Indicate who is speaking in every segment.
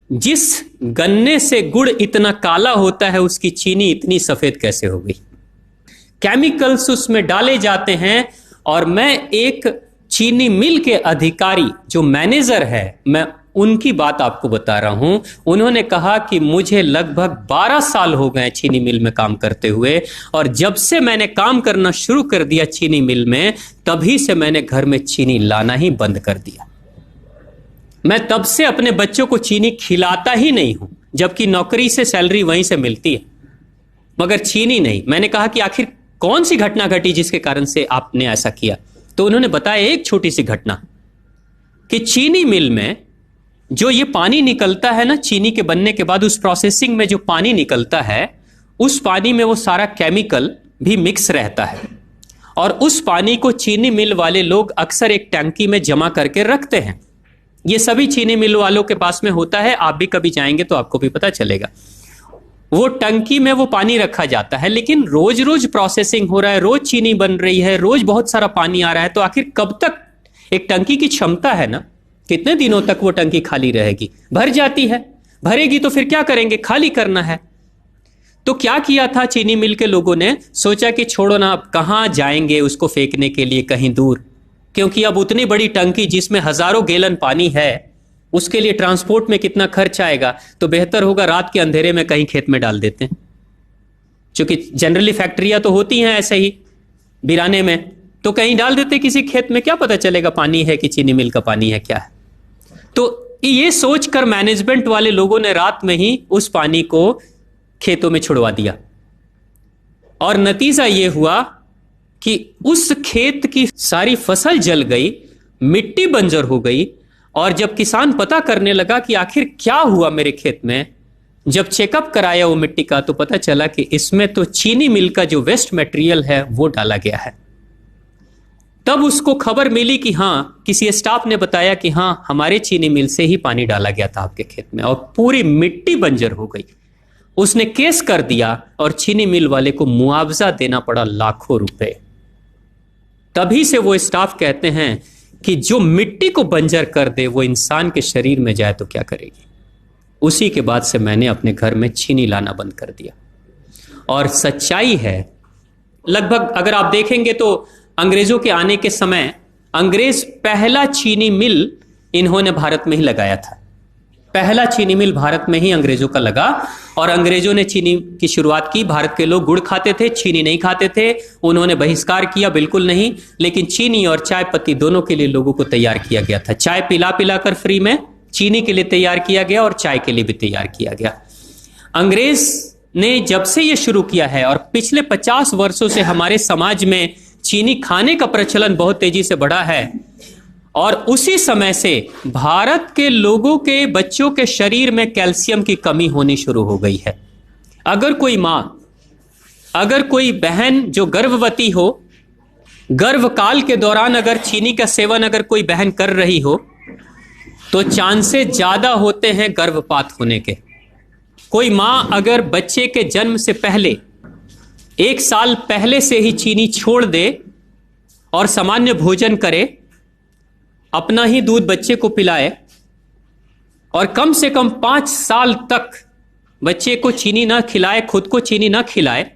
Speaker 1: जिस गन्ने से गुड़ इतना काला होता है उसकी चीनी इतनी सफेद कैसे हो गई? केमिकल्स उसमें डाले जाते हैं। और मैं एक चीनी मिल के अधिकारी जो मैनेजर है, मैं उनकी बात आपको बता रहा हूं। उन्होंने कहा कि मुझे लगभग 12 साल हो गए चीनी मिल में काम करते हुए, और जब से मैंने काम करना शुरू कर दिया चीनी मिल में, तभी से मैंने घर में चीनी लाना ही बंद कर दिया। मैं तब से अपने बच्चों को चीनी खिलाता ही नहीं हूं, जबकि नौकरी से सैलरी वहीं से मिलती है, मगर चीनी नहीं। मैंने कहा कि आखिर कौन सी घटना घटी जिसके कारण से आपने ऐसा किया? तो उन्होंने बताया एक छोटी सी घटना, कि चीनी मिल में जो ये पानी निकलता है ना चीनी के बनने के बाद, उस प्रोसेसिंग में जो पानी निकलता है, उस पानी में वो सारा केमिकल भी मिक्स रहता है, और उस पानी को चीनी मिल वाले लोग अक्सर एक टंकी में जमा करके रखते हैं। ये सभी चीनी मिल वालों के पास में होता है, आप भी कभी जाएंगे तो आपको भी पता चलेगा। वो टंकी में वो पानी रखा जाता है, लेकिन रोज रोज प्रोसेसिंग हो रहा है, रोज चीनी बन रही है, रोज बहुत सारा पानी आ रहा है, तो आखिर कब तक? एक टंकी की क्षमता है ना, कितने दिनों तक वो टंकी खाली रहेगी? भर जाती है, भरेगी तो फिर क्या करेंगे? खाली करना है। तो क्या किया था चीनी मिल के लोगों ने? सोचा कि छोड़ो ना, अब कहां जाएंगे उसको फेंकने के लिए कहीं दूर, क्योंकि अब उतनी बड़ी टंकी जिसमें हजारों गैलन पानी है, उसके लिए ट्रांसपोर्ट में कितना खर्च आएगा, तो बेहतर होगा रात के अंधेरे में कहीं खेत में डाल देते हैं। क्योंकि जनरली फैक्ट्रियां तो होती हैं ऐसे ही बिराने में, तो कहीं डाल देते किसी खेत में, क्या पता चलेगा पानी है कि चीनी मिल का पानी है, क्या है। तो ये सोचकर मैनेजमेंट वाले लोगों ने रात में ही उस पानी को खेतों में छुड़वा दिया, और नतीजा यह हुआ कि उस खेत की सारी फसल जल गई, मिट्टी बंजर हो गई। और जब किसान पता करने लगा कि आखिर क्या हुआ मेरे खेत में, जब चेकअप कराया वो मिट्टी का, तो पता चला कि इसमें तो चीनी मिल का जो वेस्ट मटेरियल है वो डाला गया है। तब उसको खबर मिली कि हाँ, किसी स्टाफ ने बताया कि हाँ, हमारे चीनी मिल से ही पानी डाला गया था आपके खेत में, और पूरी मिट्टी बंजर हो गई। उसने केस कर दिया और चीनी मिल वाले को मुआवजा देना पड़ा लाखों रुपए। तभी से वो स्टाफ कहते हैं कि जो मिट्टी को बंजर कर दे वो इंसान के शरीर में जाए तो क्या करेगी। उसी के बाद से मैंने अपने घर में चीनी लाना बंद कर दिया। और सच्चाई है, लगभग अगर आप देखेंगे तो अंग्रेजों के आने के समय अंग्रेज पहला चीनी मिल इन्होंने भारत में ही लगाया था। पहला चीनी मिल भारत में ही अंग्रेजों का लगा, और अंग्रेजों ने चीनी की शुरुआत की। भारत के लोग गुड़ खाते थे, चीनी नहीं खाते थे, उन्होंने बहिष्कार किया, बिल्कुल नहीं। लेकिन चीनी और चाय पत्ती दोनों के लिए लोगों को तैयार किया गया था। चाय पिला पिला कर फ्री में चीनी के लिए तैयार किया गया, और चाय के लिए भी तैयार किया गया। अंग्रेज ने जब से यह शुरू किया है, और पिछले 50 वर्षों से हमारे समाज में चीनी खाने का प्रचलन बहुत तेजी से बढ़ा है, और उसी समय से भारत के लोगों के बच्चों के शरीर में कैल्शियम की कमी होनी शुरू हो गई है। अगर कोई मां, अगर कोई बहन जो गर्भवती हो, गर्भकाल के दौरान अगर चीनी का सेवन अगर कोई बहन कर रही हो, तो चांसेस ज्यादा होते हैं गर्भपात होने के। कोई मां अगर बच्चे के जन्म से पहले 1 साल पहले से ही चीनी छोड़ दे और सामान्य भोजन करे, अपना ही दूध बच्चे को पिलाए, और कम से कम 5 साल तक बच्चे को चीनी ना खिलाए, खुद को चीनी ना खिलाए,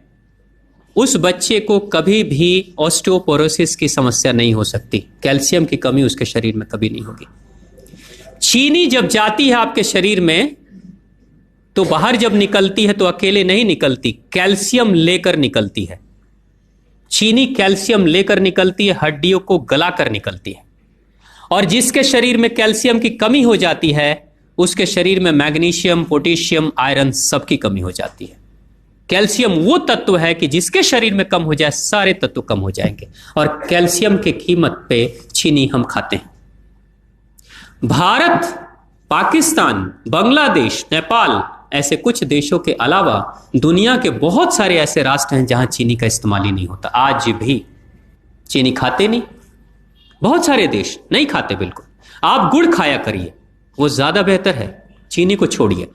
Speaker 1: उस बच्चे को कभी भी ऑस्टियोपोरोसिस की समस्या नहीं हो सकती। कैल्शियम की कमी उसके शरीर में कभी नहीं होगी। चीनी जब जाती है आपके शरीर में, तो बाहर जब निकलती है तो अकेले नहीं निकलती, कैल्शियम लेकर निकलती है। चीनी कैल्शियम लेकर निकलती है, हड्डियों को गलाकर निकलती है। और जिसके शरीर में कैल्शियम की कमी हो जाती है, उसके शरीर में मैग्नीशियम, पोटेशियम, आयरन सबकी कमी हो जाती है। कैल्शियम वो तत्व है कि जिसके शरीर में कम हो जाए, सारे तत्व कम हो जाएंगे। और कैल्शियम की कीमत पे चीनी हम खाते हैं। भारत, पाकिस्तान, बांग्लादेश, नेपाल, ऐसे कुछ देशों के अलावा दुनिया के बहुत सारे ऐसे राष्ट्र हैं जहां चीनी का इस्तेमाल ही नहीं होता। आज भी चीनी खाते नहीं, बहुत सारे देश नहीं खाते बिल्कुल। आप गुड़ खाया करिए, वो ज्यादा बेहतर है, चीनी को छोड़िए।